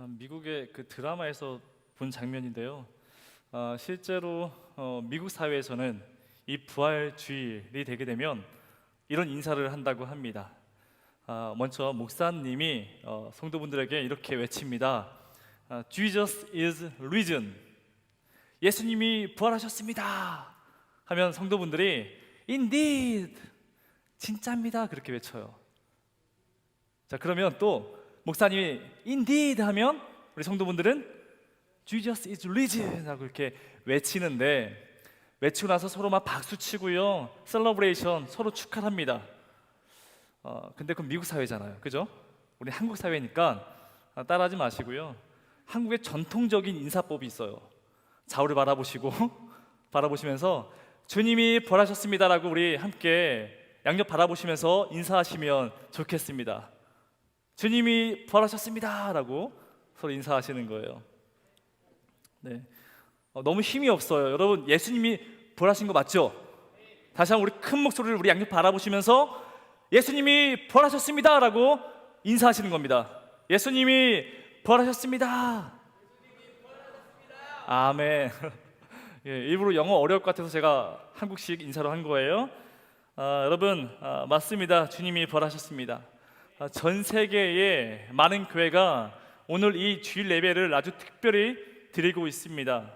미국의 그 드라마에서 본 장면인데요. 실제로 미국 사회에서는 이 부활주일이 되게 되면 이런 인사를 한다고 합니다. 먼저 목사님이 성도분들에게 이렇게 외칩니다. Jesus is risen. 예수님이 부활하셨습니다. 하면 성도분들이 Indeed, 진짜입니다. 그렇게 외쳐요. 자, 그러면 또 목사님이 Indeed 하면 우리 성도분들은 Jesus is risen 하고 이렇게 외치는데, 외치고 나서 서로 막 박수 치고요, 셀러브레이션, 서로 축하합니다. 근데 그건 미국 사회잖아요, 그죠? 우리 한국 사회니까 따라하지 마시고요. 한국의 전통적인 인사법이 있어요. 좌우를 바라보시고 바라보시면서 주님이 부활하셨습니다라고 우리 함께 양옆 바라보시면서 인사하시면 좋겠습니다. 주님이 부활하셨습니다라고 서로 인사하시는 거예요. 네. 너무 힘이 없어요. 여러분, 예수님이 부활하신 거 맞죠? 다시 한번 우리 큰 목소리를 우리 양옆 바라보시면서 예수님이 부활하셨습니다라고 인사하시는 겁니다. 예수님이 부활하셨습니다. 아멘. 예, 일부러 영어 어려울 것 같아서 제가 한국식 인사로 한 거예요. 여러분, 맞습니다. 주님이 부활하셨습니다. 전 세계의 많은 교회가 오늘 이 주일 예배를 아주 특별히 드리고 있습니다.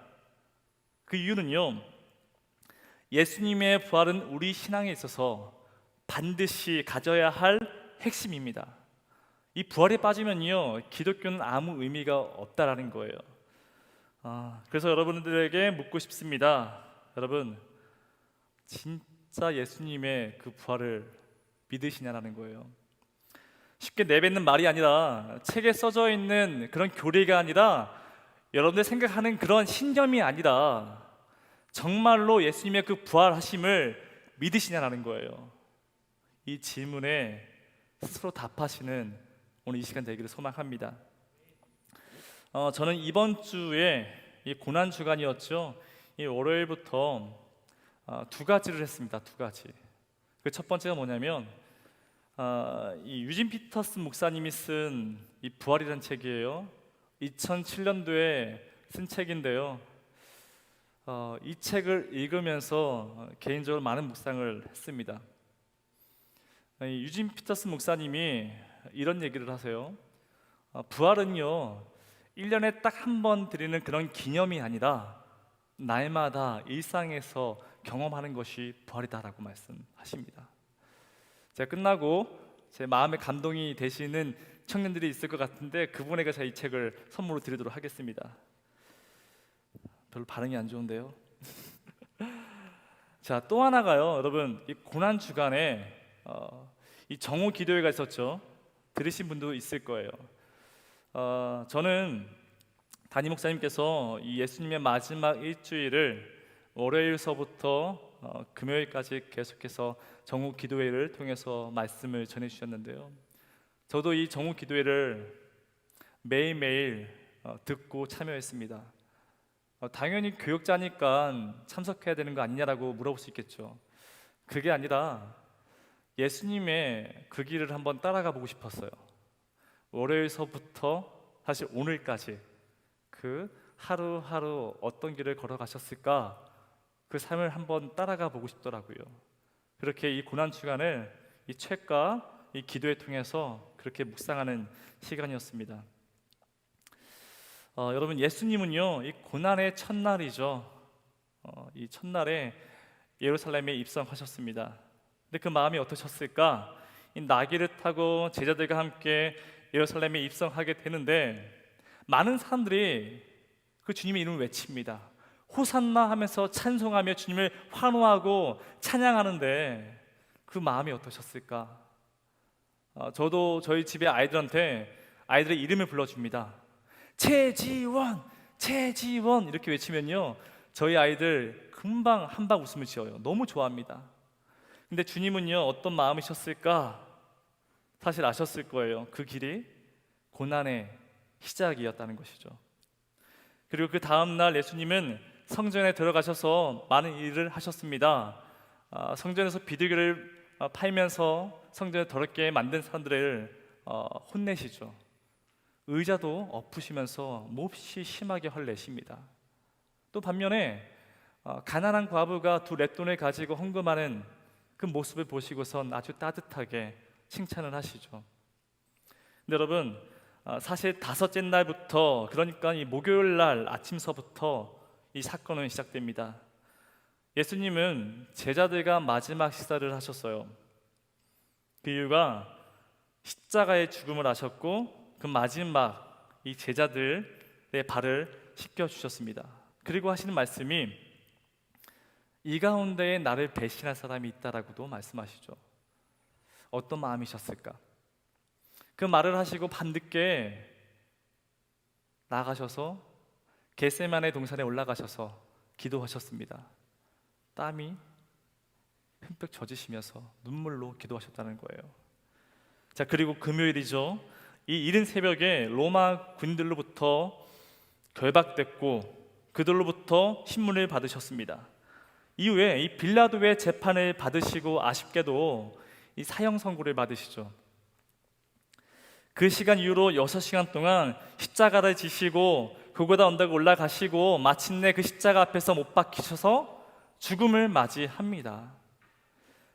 그 이유는요, 예수님의 부활은 우리 신앙에 있어서 반드시 가져야 할 핵심입니다. 이 부활에 빠지면요, 기독교는 아무 의미가 없다라는 거예요. 그래서 여러분들에게 묻고 싶습니다. 여러분, 진짜 예수님의 그 부활을 믿으시냐라는 거예요. 쉽게 내뱉는 말이 아니라, 책에 써져 있는 그런 교리가 아니라, 여러분들 생각하는 그런 신념이 아니라 정말로 예수님의 그 부활하심을 믿으시냐라는 거예요. 이 질문에 스스로 답하시는 오늘 이 시간 되기를 소망합니다. 저는 이번 주에 이 고난 주간이었죠. 이 월요일부터 두 가지를 했습니다. 두 가지. 그 첫 번째가 뭐냐면, 이 유진 피터슨 목사님이 쓴 이 부활이라는 책이에요. 2007년도에 쓴 책인데요. 이 책을 읽으면서 개인적으로 많은 묵상을 했습니다. 유진 피터슨 목사님이 이런 얘기를 하세요. 부활은요, 1년에 딱 한 번 드리는 그런 기념이 아니라 날마다 일상에서 경험하는 것이 부활이다라고 말씀하십니다. 제가 끝나고 제 마음에 감동이 되시는 청년들이 있을 것 같은데, 그분에게 제가 이 책을 선물로 드리도록 하겠습니다. 별로 반응이 안 좋은데요. 자, 또 하나가요, 여러분, 이 고난 주간에 이 정오 기도회가 있었죠. 들으신 분도 있을 거예요. 저는 담임 목사님께서 이 예수님의 마지막 일주일을 월요일서부터 금요일까지 계속해서 정오 기도회를 통해서 말씀을 전해주셨는데요. 저도 이 정오 기도회를 매일매일 듣고 참여했습니다. 당연히 교역자니까 참석해야 되는 거 아니냐라고 물어볼 수 있겠죠. 그게 아니라 예수님의 그 길을 한번 따라가 보고 싶었어요. 월요일서부터 사실 오늘까지 그 하루하루 어떤 길을 걸어가셨을까, 그 삶을 한번 따라가 보고 싶더라고요. 그렇게 이 고난 주간을 이 책과 이 기도를 통해서 그렇게 묵상하는 시간이었습니다. 여러분, 예수님은요, 이 고난의 첫날이죠. 이 첫날에 예루살렘에 입성하셨습니다. 근데 그 마음이 어떠셨을까? 이 나귀를 타고 제자들과 함께 예루살렘에 입성하게 되는데, 많은 사람들이 그 주님의 이름을 외칩니다. 호산나 하면서 찬송하며 주님을 환호하고 찬양하는데, 그 마음이 어떠셨을까? 저도 저희 집에 아이들한테 아이들의 이름을 불러줍니다. 최지원, 최지원 이렇게 외치면요, 저희 아이들 금방 한방 웃음을 지어요. 너무 좋아합니다. 근데 주님은요, 어떤 마음이셨을까? 사실 아셨을 거예요. 그 길이 고난의 시작이었다는 것이죠. 그리고 그 다음날 예수님은 성전에 들어가셔서 많은 일을 하셨습니다. 성전에서 비둘기를 팔면서 성전을 더럽게 만든 사람들을 혼내시죠. 의자도 엎으시면서 몹시 심하게 화내십니다. 또 반면에 가난한 과부가 두 렛돈을 가지고 헌금하는 그 모습을 보시고선 아주 따뜻하게 칭찬을 하시죠. 근데 여러분, 사실 다섯째 날부터, 그러니까 이 목요일 날 아침서부터 이 사건은 시작됩니다. 예수님은 제자들과 마지막 식사를 하셨어요. 그 이유가 십자가의 죽음을 하셨고 그 마지막 이 제자들의 발을 씻겨주셨습니다. 그리고 하시는 말씀이 이 가운데에 나를 배신할 사람이 있다라고도 말씀하시죠. 어떤 마음이셨을까? 그 말을 하시고 밤늦게 나가셔서 겟세마네 동산에 올라가셔서 기도하셨습니다. 땀이 흠뻑 젖으시면서 눈물로 기도하셨다는 거예요. 자, 그리고 금요일이죠. 이 이른 새벽에 로마 군들로부터 결박됐고 그들로부터 신문을 받으셨습니다. 이후에 이 빌라도의 재판을 받으시고 아쉽게도 이 사형 선고를 받으시죠. 그 시간 이후로 6시간 동안 십자가를 지시고 골고다 언덕에 올라가시고 마침내 그 십자가 앞에서 못 박히셔서 죽음을 맞이합니다.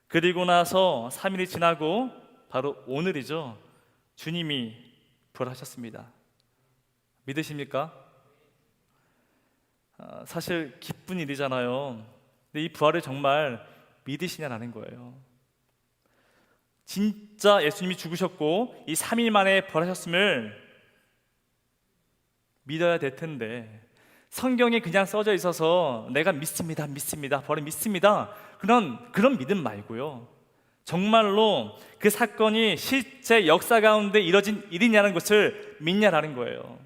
그리고 나서 3일이 지나고 바로 오늘이죠. 주님이 부활하셨습니다. 믿으십니까? 사실 기쁜 일이잖아요. 근데 이 부활을 정말 믿으시냐라는 거예요. 진짜 예수님이 죽으셨고 이 3일 만에 부활하셨음을 믿어야 될 텐데 성경에 그냥 써져 있어서 내가 믿습니다, 부활을 믿습니다, 그런 믿음 말고요, 정말로 그 사건이 실제 역사 가운데 이뤄진 일이냐는 것을 믿냐라는 거예요.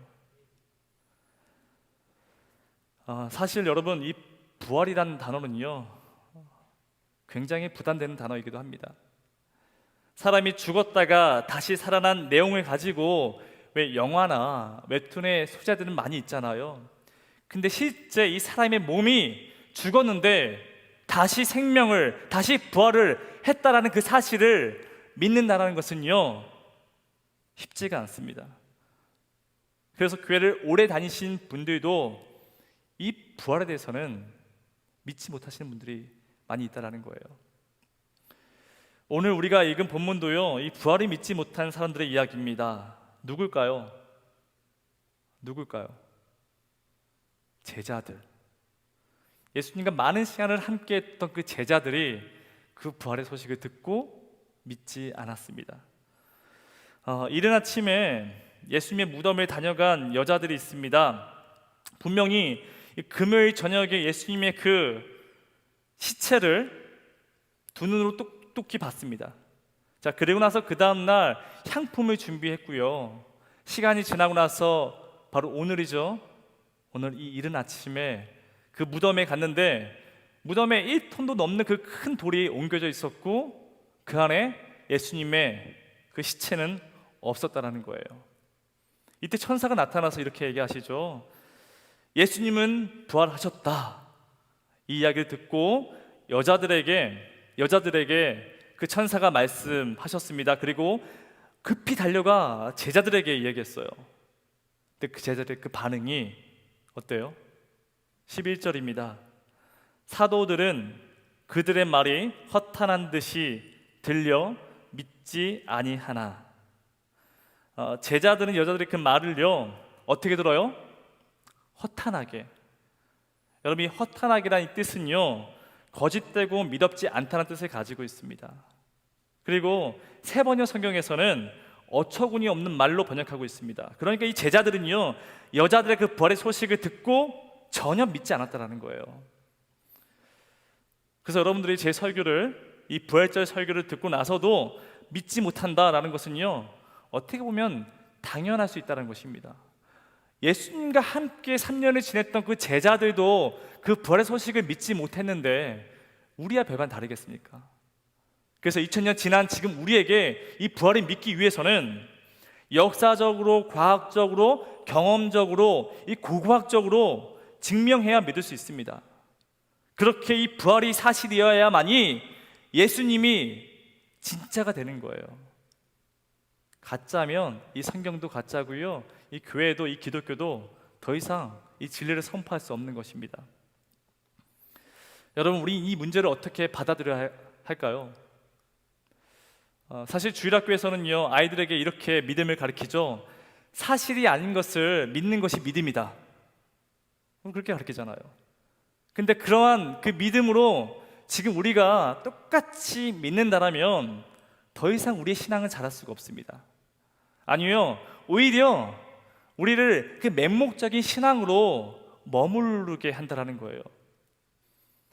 사실 여러분, 이 부활이라는 단어는요 굉장히 부담되는 단어이기도 합니다. 사람이 죽었다가 다시 살아난 내용을 가지고 왜 영화나 웹툰의 소재들은 많이 있잖아요. 근데 실제 이 사람의 몸이 죽었는데 다시 생명을, 다시 부활을 했다라는 그 사실을 믿는다는 것은요 쉽지가 않습니다. 그래서 교회를 오래 다니신 분들도 이 부활에 대해서는 믿지 못하시는 분들이 많이 있다는 거예요. 오늘 우리가 읽은 본문도요 이 부활을 믿지 못한 사람들의 이야기입니다. 누굴까요? 제자들. 예수님과 많은 시간을 함께 했던 그 제자들이 그 부활의 소식을 듣고 믿지 않았습니다. 이른 아침에 예수님의 무덤을 다녀간 여자들이 있습니다. 분명히 금요일 저녁에 예수님의 그 시체를 두 눈으로 똑똑히 봤습니다. 자, 그리고 나서 그 다음날 향품을 준비했고요. 시간이 지나고 나서 바로 오늘이죠. 오늘 이 이른 아침에 그 무덤에 갔는데 무덤에 1톤도 넘는 그 큰 돌이 옮겨져 있었고 그 안에 예수님의 그 시체는 없었다라는 거예요. 이때 천사가 나타나서 이렇게 얘기하시죠. 예수님은 부활하셨다. 이 이야기를 듣고 여자들에게 그 천사가 말씀하셨습니다. 그리고 급히 달려가 제자들에게 얘기했어요. 근데 그 제자들의 그 반응이 어때요? 11절입니다. 사도들은 그들의 말이 허탄한 듯이 들려 믿지 아니하나. 제자들은 여자들의 그 말을요 어떻게 들어요? 허탄하게. 여러분, 이 허탄하게라는 이 뜻은요 거짓되고 믿업지 않다는 뜻을 가지고 있습니다. 그리고 새 번역 성경에서는 어처구니 없는 말로 번역하고 있습니다. 그러니까 이 제자들은요 여자들의 그 부활의 소식을 듣고 전혀 믿지 않았다는 거예요. 그래서 여러분들이 제 설교를, 이 부활절 설교를 듣고 나서도 믿지 못한다라는 것은요 어떻게 보면 당연할 수 있다는 것입니다. 예수님과 함께 3년을 지냈던 그 제자들도 그 부활의 소식을 믿지 못했는데 우리야 별반 다르겠습니까? 그래서 2000년 지난 지금 우리에게 이 부활을 믿기 위해서는 역사적으로, 과학적으로, 경험적으로, 이 고고학적으로 증명해야 믿을 수 있습니다. 그렇게 이 부활이 사실이어야만이 예수님이 진짜가 되는 거예요. 가짜면 이 성경도 가짜고요. 이 교회도 이 기독교도 더 이상 이 진리를 선포할 수 없는 것입니다. 여러분, 우리 이 문제를 어떻게 받아들여야 할까요? 사실 주일학교에서는요, 아이들에게 이렇게 믿음을 가르치죠. 사실이 아닌 것을 믿는 것이 믿음이다. 그렇게 가르치잖아요. 근데 그러한 그 믿음으로 지금 우리가 똑같이 믿는다라면 더 이상 우리의 신앙은 자랄 수가 없습니다. 아니요, 오히려 우리를 그 맹목적인 신앙으로 머무르게 한다라는 거예요.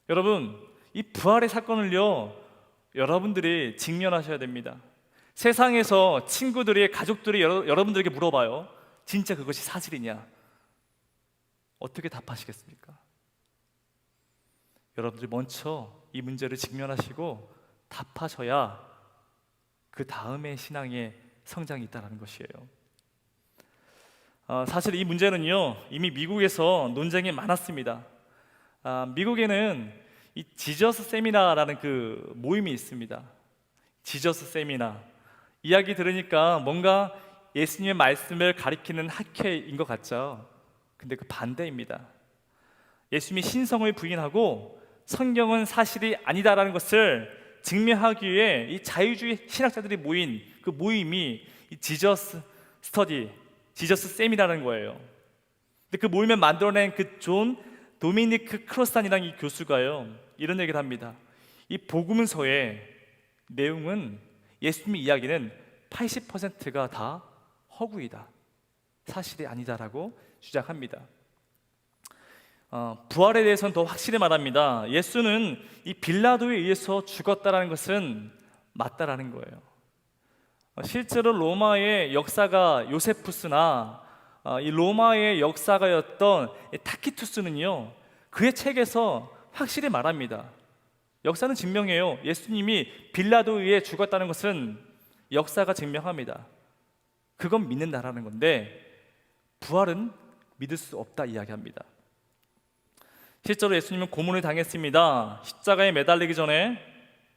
여러분, 이 부활의 사건을요, 여러분들이 직면하셔야 됩니다. 세상에서 친구들이, 가족들이 여러분들에게 물어봐요. 진짜 그것이 사실이냐? 어떻게 답하시겠습니까? 여러분들이 먼저 이 문제를 직면하시고 답하셔야 그 다음에 신앙의 성장이 있다는 것이에요. 사실 이 문제는요, 이미 미국에서 논쟁이 많았습니다. 미국에는 이 지저스 세미나라는 그 모임이 있습니다. 지저스 세미나. 이야기 들으니까 뭔가 예수님의 말씀을 가리키는 학회인 것 같죠. 근데 그 반대입니다. 예수님이 신성을 부인하고 성경은 사실이 아니다라는 것을 증명하기 위해 이 자유주의 신학자들이 모인 그 모임이 이 지저스 스터디, 지저스 세미나라는 거예요. 근데 그 모임을 만들어낸 그 존 도미니크 크로스탄이라는 이 교수가요, 이런 얘기를 합니다. 이 복음서의 내용은, 예수님의 이야기는 80%가 다 허구이다, 사실이 아니다라고 주장합니다. 부활에 대해서는 더 확실히 말합니다. 예수는 이 빌라도에 의해서 죽었다라는 것은 맞다라는 거예요. 실제로 로마의 역사가 요세푸스나 이 로마의 역사가였던 타키투스는요, 그의 책에서 확실히 말합니다. 역사는 증명해요. 예수님이 빌라도에 의해 죽었다는 것은 역사가 증명합니다. 그건 믿는다라는 건데 부활은 믿을 수 없다 이야기합니다. 실제로 예수님은 고문을 당했습니다. 십자가에 매달리기 전에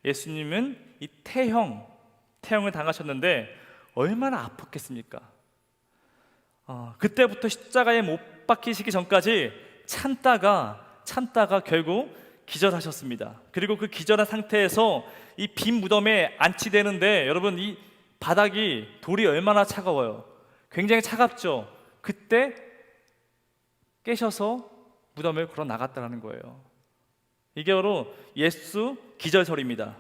예수님은 이 태형을 당하셨는데 얼마나 아팠겠습니까? 그때부터 십자가에 못 박히시기 전까지 참다가 결국 기절하셨습니다. 그리고 그 기절한 상태에서 이 빈 무덤에 안치되는데, 여러분, 이 바닥이 돌이 얼마나 차가워요. 굉장히 차갑죠. 그때 깨셔서 무덤을 걸어 나갔다는 거예요. 이게 바로 예수 기절설입니다.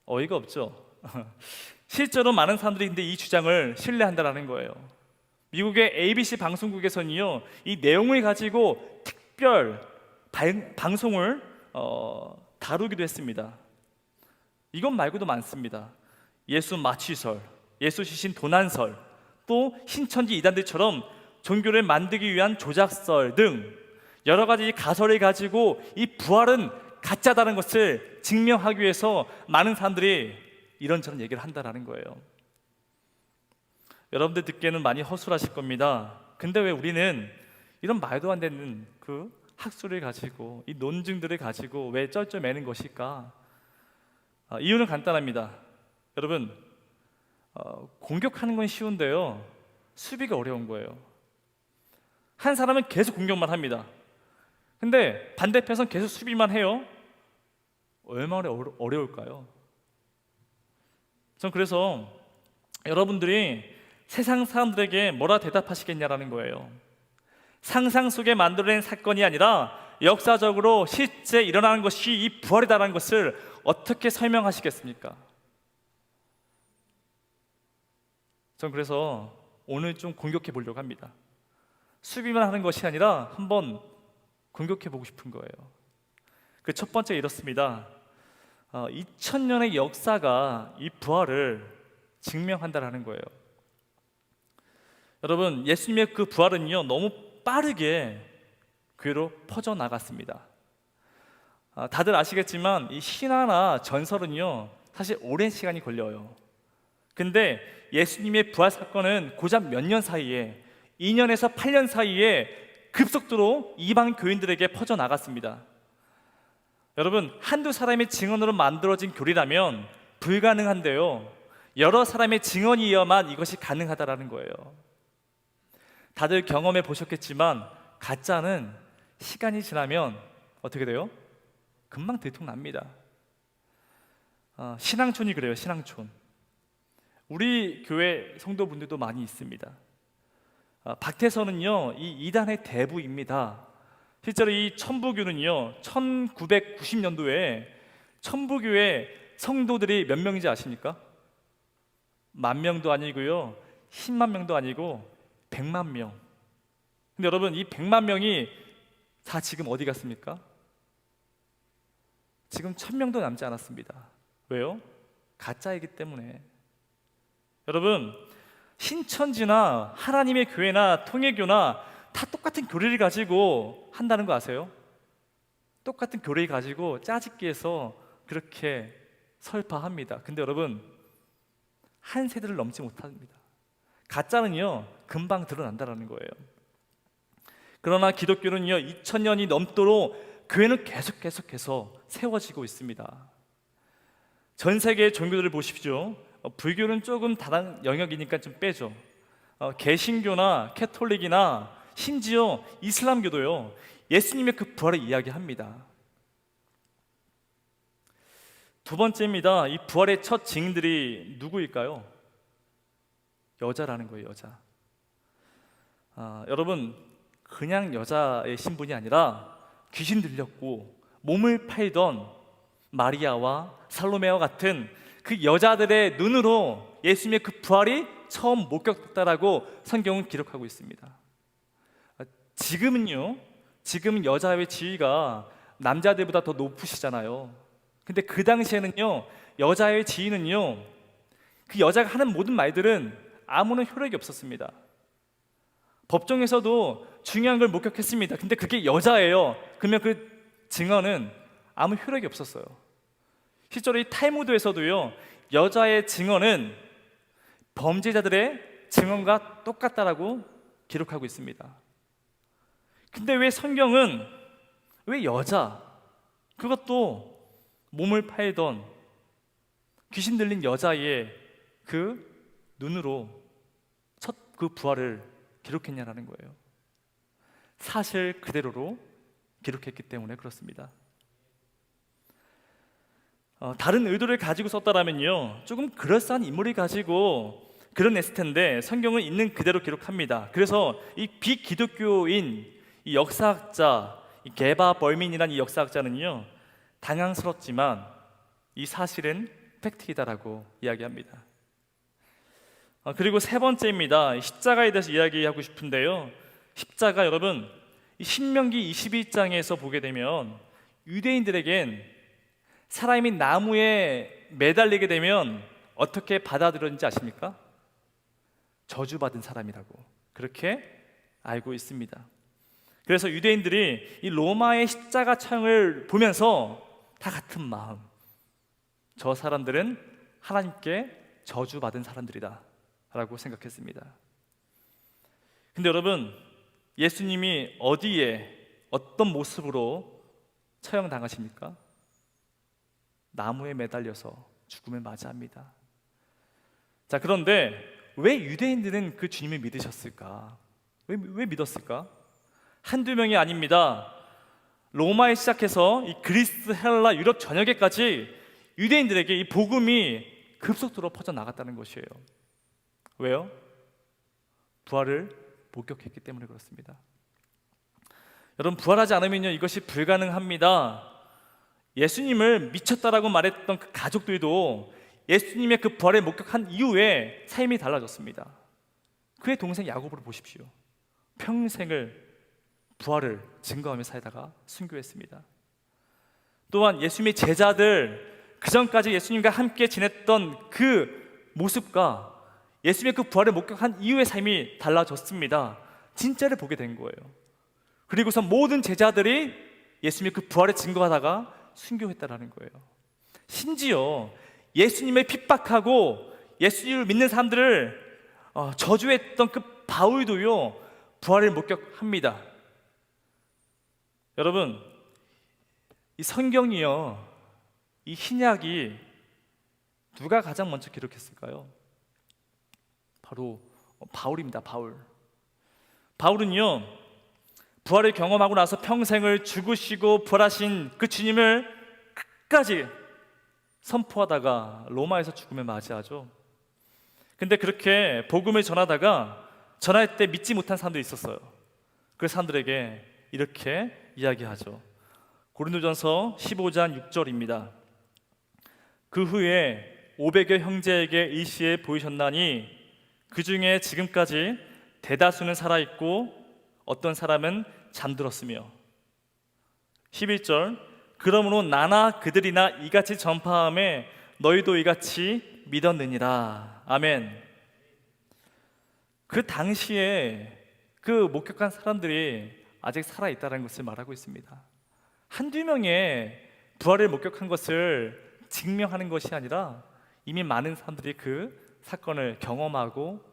어이가 없죠. 실제로 많은 사람들이 근데 이 주장을 신뢰한다는 거예요. 미국의 ABC 방송국에서는요, 이 내용을 가지고 특별 방송을 다루기도 했습니다. 이것 말고도 많습니다. 예수 마취설, 예수 시신 도난설, 또 신천지 이단들처럼 종교를 만들기 위한 조작설 등 여러 가지 가설을 가지고 이 부활은 가짜다는 것을 증명하기 위해서 많은 사람들이 이런저런 얘기를 한다는 거예요. 여러분들 듣기에는 많이 허술하실 겁니다. 근데 왜 우리는 이런 말도 안 되는 그 학술을 가지고, 이 논증들을 가지고 왜 쩔쩔매는 것일까? 이유는 간단합니다. 여러분, 공격하는 건 쉬운데요, 수비가 어려운 거예요. 한 사람은 계속 공격만 합니다. 근데 반대편에서는 계속 수비만 해요. 얼마나 어려울까요? 전 그래서 여러분들이 세상 사람들에게 뭐라 대답하시겠냐라는 거예요. 상상 속에 만들어낸 사건이 아니라 역사적으로 실제 일어나는 것이 이 부활이다라는 것을 어떻게 설명하시겠습니까? 전 그래서 오늘 좀 공격해 보려고 합니다. 수비만 하는 것이 아니라 한번 공격해 보고 싶은 거예요. 그 첫 번째 이렇습니다. 2000년의 역사가 이 부활을 증명한다라는 거예요. 여러분, 예수님의 그 부활은요, 너무 빠르게 교회로 퍼져나갔습니다. 다들 아시겠지만 이 신화나 전설은요, 사실 오랜 시간이 걸려요. 근데 예수님의 부활 사건은 고작 몇 년 사이에, 2년에서 8년 사이에 급속도로 이방 교인들에게 퍼져나갔습니다. 여러분, 한두 사람의 증언으로 만들어진 교리라면 불가능한데요, 여러 사람의 증언이어야만 이것이 가능하다라는 거예요. 다들 경험해 보셨겠지만 가짜는 시간이 지나면 어떻게 돼요? 금방 들통납니다. 신앙촌이 그래요. 신앙촌. 우리 교회 성도분들도 많이 있습니다. 박태선은요, 이 이단의 대부입니다. 실제로 이 천부교는요, 1990년도에 천부교회 성도들이 몇 명인지 아십니까? 10,000명도 아니고요, 10만 명도 아니고 100만 명. 근데 여러분, 이 100만 명이 다 지금 어디 갔습니까? 지금 1,000명도 남지 않았습니다. 왜요? 가짜이기 때문에. 여러분, 신천지나 하나님의 교회나 통일교나 다 똑같은 교리를 가지고 한다는 거 아세요? 똑같은 교리를 가지고 짜집기해서 그렇게 설파합니다. 근데 여러분, 한 세대를 넘지 못합니다. 가짜는요, 금방 드러난다는 거예요. 그러나 기독교는요, 2000년이 넘도록 교회는 계속해서 세워지고 있습니다. 전 세계의 종교들을 보십시오. 불교는 조금 다른 영역이니까 좀 빼죠. 개신교나 캐톨릭이나 심지어 이슬람교도요, 예수님의 그 부활을 이야기합니다. 두 번째입니다. 이 부활의 첫 증인들이 누구일까요? 여자라는 거예요. 여자. 여러분, 그냥 여자의 신분이 아니라 귀신 들렸고 몸을 팔던 마리아와 살로메와 같은 그 여자들의 눈으로 예수님의 그 부활이 처음 목격됐다라고 성경은 기록하고 있습니다. 지금은 여자의 지위가 남자들보다 더 높으시잖아요. 근데 그 당시에는요, 여자의 지위는요, 그 여자가 하는 모든 말들은 아무런 효력이 없었습니다. 법정에서도 중요한 걸 목격했습니다. 근데 그게 여자예요. 그러면 그 증언은 아무 효력이 없었어요. 실제로 이 탈무드에서도요, 여자의 증언은 범죄자들의 증언과 똑같다라고 기록하고 있습니다. 근데 왜 성경은 왜 여자, 그것도 몸을 팔던 귀신 들린 여자의 그 눈으로 첫 그 부활을 기록했냐라는 거예요. 사실 그대로로 기록했기 때문에 그렇습니다. 다른 의도를 가지고 썼다라면요, 조금 그럴싸한 인물이 가지고 그려냈을 텐데 성경은 있는 그대로 기록합니다. 그래서 이 비기독교인 이 역사학자, 이 게바 벌민이라는 이 역사학자는요, 당황스럽지만 이 사실은 팩트이다라고 이야기합니다. 그리고 세 번째입니다. 십자가에 대해서 이야기하고 싶은데요, 십자가, 여러분, 이 신명기 22장에서 보게 되면 유대인들에겐 사람이 나무에 매달리게 되면 어떻게 받아들였는지 아십니까? 저주받은 사람이라고 그렇게 알고 있습니다. 그래서 유대인들이 이 로마의 십자가창을 보면서 다 같은 마음, 저 사람들은 하나님께 저주받은 사람들이다 라고 생각했습니다. 근데 여러분, 예수님이 어디에 어떤 모습으로 처형당하십니까? 나무에 매달려서 죽음을 맞이합니다. 자, 그런데 왜 유대인들은 그 주님을 믿으셨을까? 왜 믿었을까? 한두 명이 아닙니다. 로마에 시작해서 이 그리스, 헬라, 유럽 전역에까지 유대인들에게 이 복음이 급속도로 퍼져나갔다는 것이에요. 왜요? 부활을 목격했기 때문에 그렇습니다. 여러분, 부활하지 않으면요, 이것이 불가능합니다. 예수님을 미쳤다라고 말했던 그 가족들도 예수님의 그 부활을 목격한 이후에 삶이 달라졌습니다. 그의 동생 야고보를 보십시오. 평생을 부활을 증거하며 살다가 순교했습니다. 또한 예수님의 제자들, 그 전까지 예수님과 함께 지냈던 그 모습과 예수님의 그 부활을 목격한 이후의 삶이 달라졌습니다. 진짜를 보게 된 거예요. 그리고서 모든 제자들이 예수님의 그 부활을 증거하다가 순교했다라는 거예요. 심지어 예수님을 핍박하고 예수님을 믿는 사람들을 저주했던 그 바울도요, 부활을 목격합니다. 여러분, 이 성경이요, 이 신약이 누가 가장 먼저 기록했을까요? 바로 바울입니다. 바울은요, 부활을 경험하고 나서 평생을 죽으시고 부활하신 그 주님을 끝까지 선포하다가 로마에서 죽음을 맞이하죠. 근데 그렇게 복음을 전하다가 전할 때 믿지 못한 사람들이 있었어요. 그 사람들에게 이렇게 이야기하죠. 고린도전서 15장 6절입니다. 그 후에 500여 형제에게 일시에 보이셨나니 그 중에 지금까지 대다수는 살아있고 어떤 사람은 잠들었으며 11절 그러므로 나나 그들이나 이같이 전파함에 너희도 이같이 믿었느니라. 아멘. 그 당시에 그 목격한 사람들이 아직 살아있다는 것을 말하고 있습니다. 한두 명의 부활을 목격한 것을 증명하는 것이 아니라 이미 많은 사람들이 그 사건을 경험하고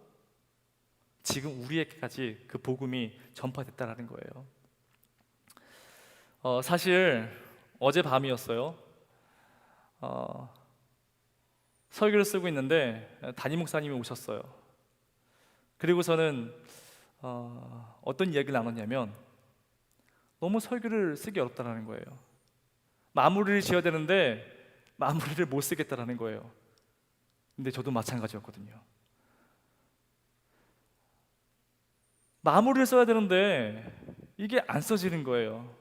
지금 우리에게까지 그 복음이 전파됐다는 거예요. 사실 어제 밤이었어요. 설교를 쓰고 있는데 담임 목사님이 오셨어요. 그리고서는 어떤 이야기를 나눴냐면 너무 설교를 쓰기 어렵다는 거예요. 마무리를 지어야 되는데 마무리를 못 쓰겠다는 거예요. 근데 저도 마찬가지였거든요. 마무리를 써야 되는데 이게 안 써지는 거예요.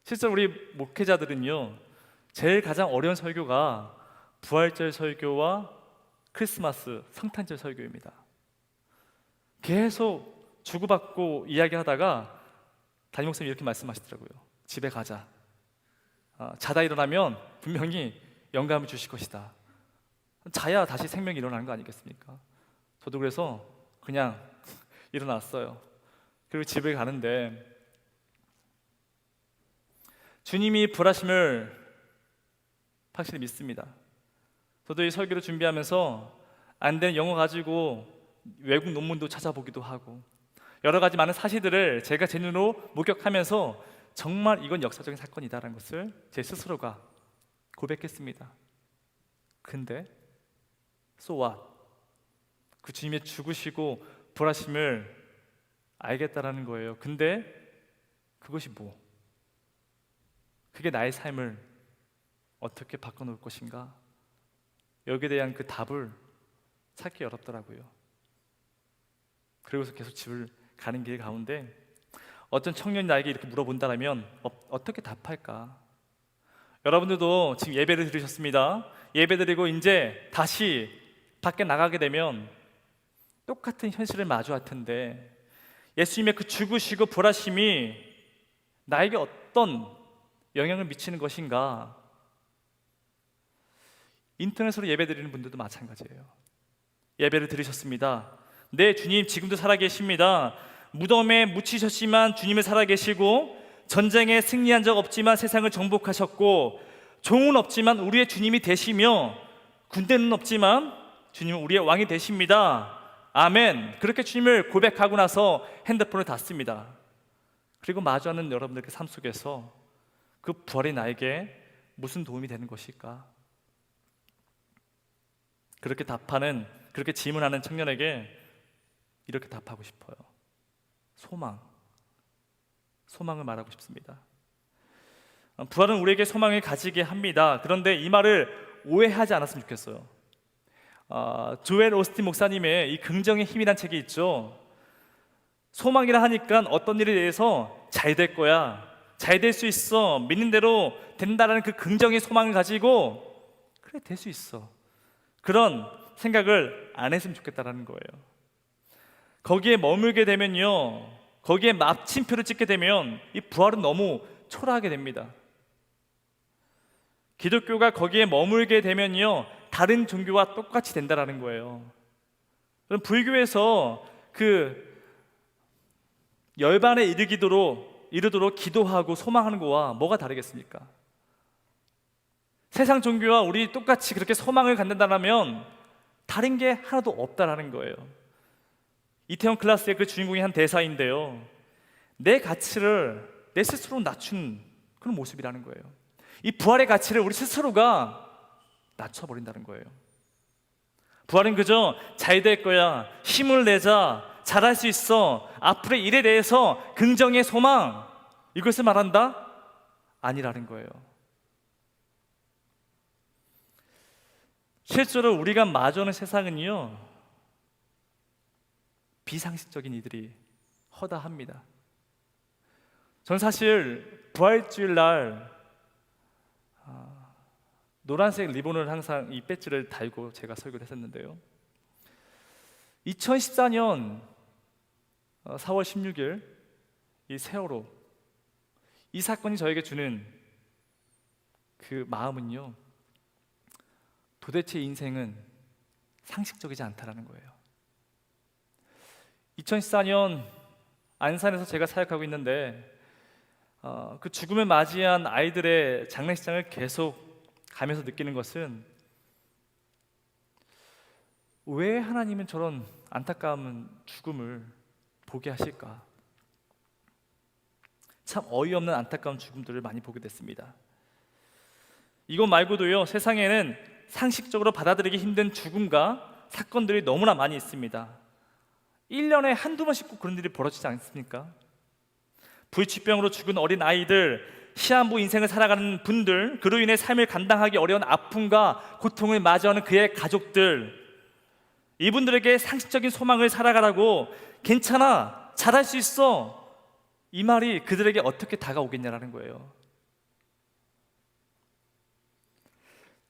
실제로 우리 목회자들은요, 제일 가장 어려운 설교가 부활절 설교와 크리스마스, 성탄절 설교입니다. 계속 주고받고 이야기하다가 담임 목사님이 이렇게 말씀하시더라고요. 집에 가자. 자다 일어나면 분명히 영감을 주실 것이다. 자야 다시 생명이 일어나는 거 아니겠습니까? 저도 그래서 그냥 일어났어요. 그리고 집에 가는데 주님이 부활하심을 확실히 믿습니다. 저도 이 설교를 준비하면서 안 된 영어 가지고 외국 논문도 찾아보기도 하고 여러 가지 많은 사실들을 제가 제 눈으로 목격하면서 정말 이건 역사적인 사건이다라는 것을 제 스스로가 고백했습니다. 근데 so what? 그 주님의 죽으시고 부활하심을 알겠다라는 거예요. 근데 그것이 뭐? 그게 나의 삶을 어떻게 바꿔놓을 것인가? 여기에 대한 그 답을 찾기 어렵더라고요. 그리고서 계속 집을 가는 길 가운데 어떤 청년이 나에게 이렇게 물어본다면 어떻게 답할까? 여러분들도 지금 예배를 드리셨습니다. 예배 드리고 이제 다시 밖에 나가게 되면 똑같은 현실을 마주할 텐데 예수님의 그 죽으시고 부활하심이 나에게 어떤 영향을 미치는 것인가? 인터넷으로 예배 드리는 분들도 마찬가지예요. 예배를 드리셨습니다. 네, 주님 지금도 살아계십니다. 무덤에 묻히셨지만 주님은 살아계시고 전쟁에 승리한 적 없지만 세상을 정복하셨고 종은 없지만 우리의 주님이 되시며 군대는 없지만 주님은 우리의 왕이 되십니다. 아멘. 그렇게 주님을 고백하고 나서 핸드폰을 닫습니다. 그리고 마주하는 여러분들의 삶 속에서 그 부활이 나에게 무슨 도움이 되는 것일까? 그렇게 질문하는 청년에게 이렇게 답하고 싶어요. 소망을 말하고 싶습니다. 부활은 우리에게 소망을 가지게 합니다. 그런데 이 말을 오해하지 않았으면 좋겠어요. 조엘 오스틴 목사님의 이 긍정의 힘이란 책이 있죠. 소망이라 하니까 어떤 일에 대해서 잘 될 거야, 잘 될 수 있어, 믿는 대로 된다라는 그 긍정의 소망을 가지고 그래 될 수 있어, 그런 생각을 안 했으면 좋겠다라는 거예요. 거기에 머물게 되면요, 거기에 마침표를 찍게 되면 이 부활은 너무 초라하게 됩니다. 기독교가 거기에 머물게 되면요 다른 종교와 똑같이 된다라는 거예요. 그럼 불교에서 그 열반에 이르도록 기도하고 소망하는 거와 뭐가 다르겠습니까? 세상 종교와 우리 똑같이 그렇게 소망을 갖는다면 다른 게 하나도 없다라는 거예요. 이태원 클라스의 그 주인공이 한 대사인데요, 내 가치를 내 스스로 낮춘 그런 모습이라는 거예요. 이 부활의 가치를 우리 스스로가 낮춰버린다는 거예요. 부활은 그저 잘 될 거야, 힘을 내자, 잘할 수 있어, 앞으로의 일에 대해서 긍정의 소망, 이것을 말한다? 아니라는 거예요. 실제로 우리가 마주하는 세상은요, 비상식적인 이들이 허다합니다. 저는 사실 부활주일 날 노란색 리본을 항상 이 배지를 달고 제가 설교를 했었는데요, 2014년 4월 16일 이 세월호, 이 사건이 저에게 주는 그 마음은요, 도대체 인생은 상식적이지 않다라는 거예요. 2014년 안산에서 제가 사역하고 있는데 그 죽음을 맞이한 아이들의 장례식장을 계속 가면서 느끼는 것은, 왜 하나님은 저런 안타까운 죽음을 보게 하실까? 참 어이없는 안타까운 죽음들을 많이 보게 됐습니다. 이것 말고도요, 세상에는 상식적으로 받아들이기 힘든 죽음과 사건들이 너무나 많이 있습니다. 1년에 한두 번씩 꼭 그런 일이 벌어지지 않습니까? 불치병으로 죽은 어린 아이들, 시한부 인생을 살아가는 분들, 그로 인해 삶을 감당하기 어려운 아픔과 고통을 맞이하는 그의 가족들, 이분들에게 상식적인 소망을 살아가라고, 괜찮아, 잘할 수 있어, 이 말이 그들에게 어떻게 다가오겠냐라는 거예요.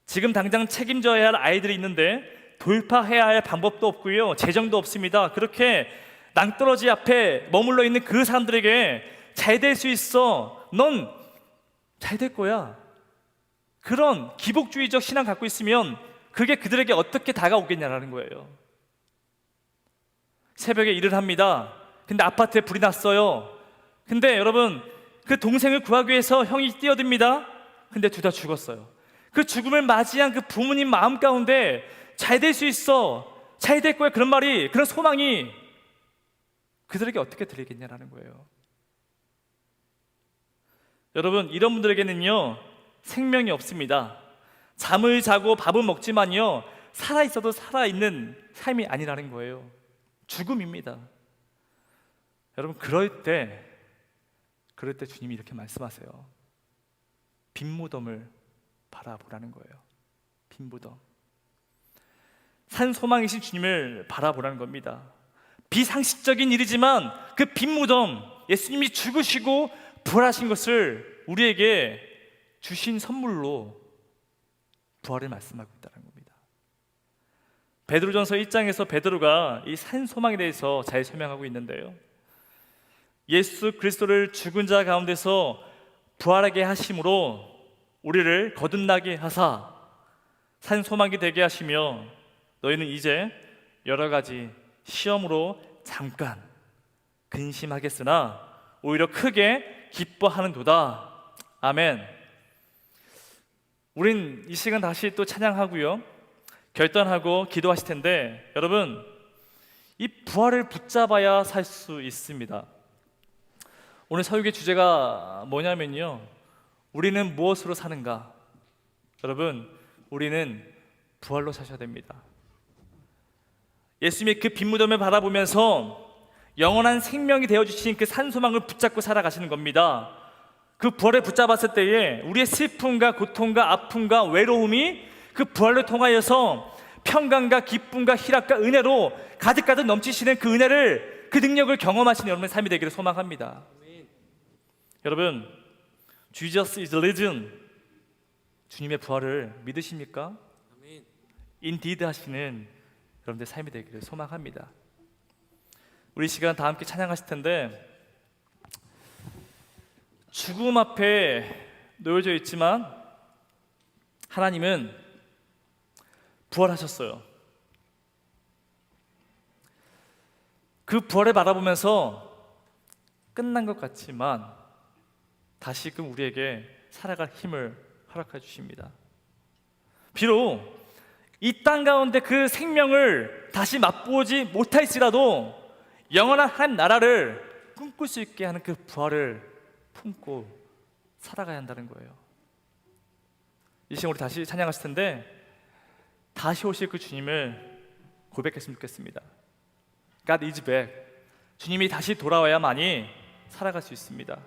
지금 당장 책임져야 할 아이들이 있는데 돌파해야 할 방법도 없고요, 재정도 없습니다. 그렇게 낭떠러지 앞에 머물러 있는 그 사람들에게 잘 될 수 있어, 넌 잘 될 거야, 그런 기복주의적 신앙 갖고 있으면 그게 그들에게 어떻게 다가오겠냐라는 거예요. 새벽에 일을 합니다. 근데 아파트에 불이 났어요. 근데 여러분, 그 동생을 구하기 위해서 형이 뛰어듭니다. 근데 둘 다 죽었어요. 그 죽음을 맞이한 그 부모님 마음 가운데 잘 될 수 있어, 잘 될 거야, 그런 말이, 그런 소망이 그들에게 어떻게 들리겠냐라는 거예요. 여러분, 이런 분들에게는요, 생명이 없습니다. 잠을 자고 밥은 먹지만요, 살아있어도 살아있는 삶이 아니라는 거예요. 죽음입니다. 여러분, 그럴 때 주님이 이렇게 말씀하세요. 빈 무덤을 바라보라는 거예요. 빈 무덤. 산 소망이신 주님을 바라보라는 겁니다. 비상식적인 일이지만 그 빈 무덤, 예수님이 죽으시고 부활하신 것을 우리에게 주신 선물로 부활을 말씀하고 있다는 겁니다. 베드로전서 1장에서 베드로가 이 산 소망에 대해서 잘 설명하고 있는데요, 예수 그리스도를 죽은 자 가운데서 부활하게 하심으로 우리를 거듭나게 하사 산 소망이 되게 하시며, 너희는 이제 여러 가지 시험으로 잠깐 근심하겠으나 오히려 크게 기뻐하는도다. 아멘. 우린 이 시간 다시 또 찬양하고요, 결단하고 기도하실 텐데, 여러분, 이 부활을 붙잡아야 살 수 있습니다. 오늘 설교의 주제가 뭐냐면요, 우리는 무엇으로 사는가? 여러분, 우리는 부활로 사셔야 됩니다. 예수님의 그 빈 무덤을 바라보면서 영원한 생명이 되어주신 그 산소망을 붙잡고 살아가시는 겁니다. 그 부활을 붙잡았을 때에 우리의 슬픔과 고통과 아픔과 외로움이 그 부활을 통하여서 평강과 기쁨과 희락과 은혜로 가득가득 넘치시는 그 은혜를, 그 능력을 경험하시는 여러분의 삶이 되기를 소망합니다. 아멘. 여러분, Jesus is risen, 주님의 부활을 믿으십니까? 아멘. Indeed 하시는 여러분의 삶이 되기를 소망합니다. 우리 시간 다 함께 찬양하실 텐데, 죽음 앞에 놓여져 있지만 하나님은 부활하셨어요. 그 부활을 바라보면서 끝난 것 같지만 다시금 우리에게 살아갈 힘을 허락해 주십니다. 비록 이 땅 가운데 그 생명을 다시 맛보지 못할지라도 영원한 한 나라를 꿈꿀 수 있게 하는 그 부활을 품고 살아가야 한다는 거예요. 이 시간 우리 다시 찬양하실 텐데, 다시 오실 그 주님을 고백했으면 좋겠습니다. God is back. 주님이 다시 돌아와야만이 살아갈 수 있습니다.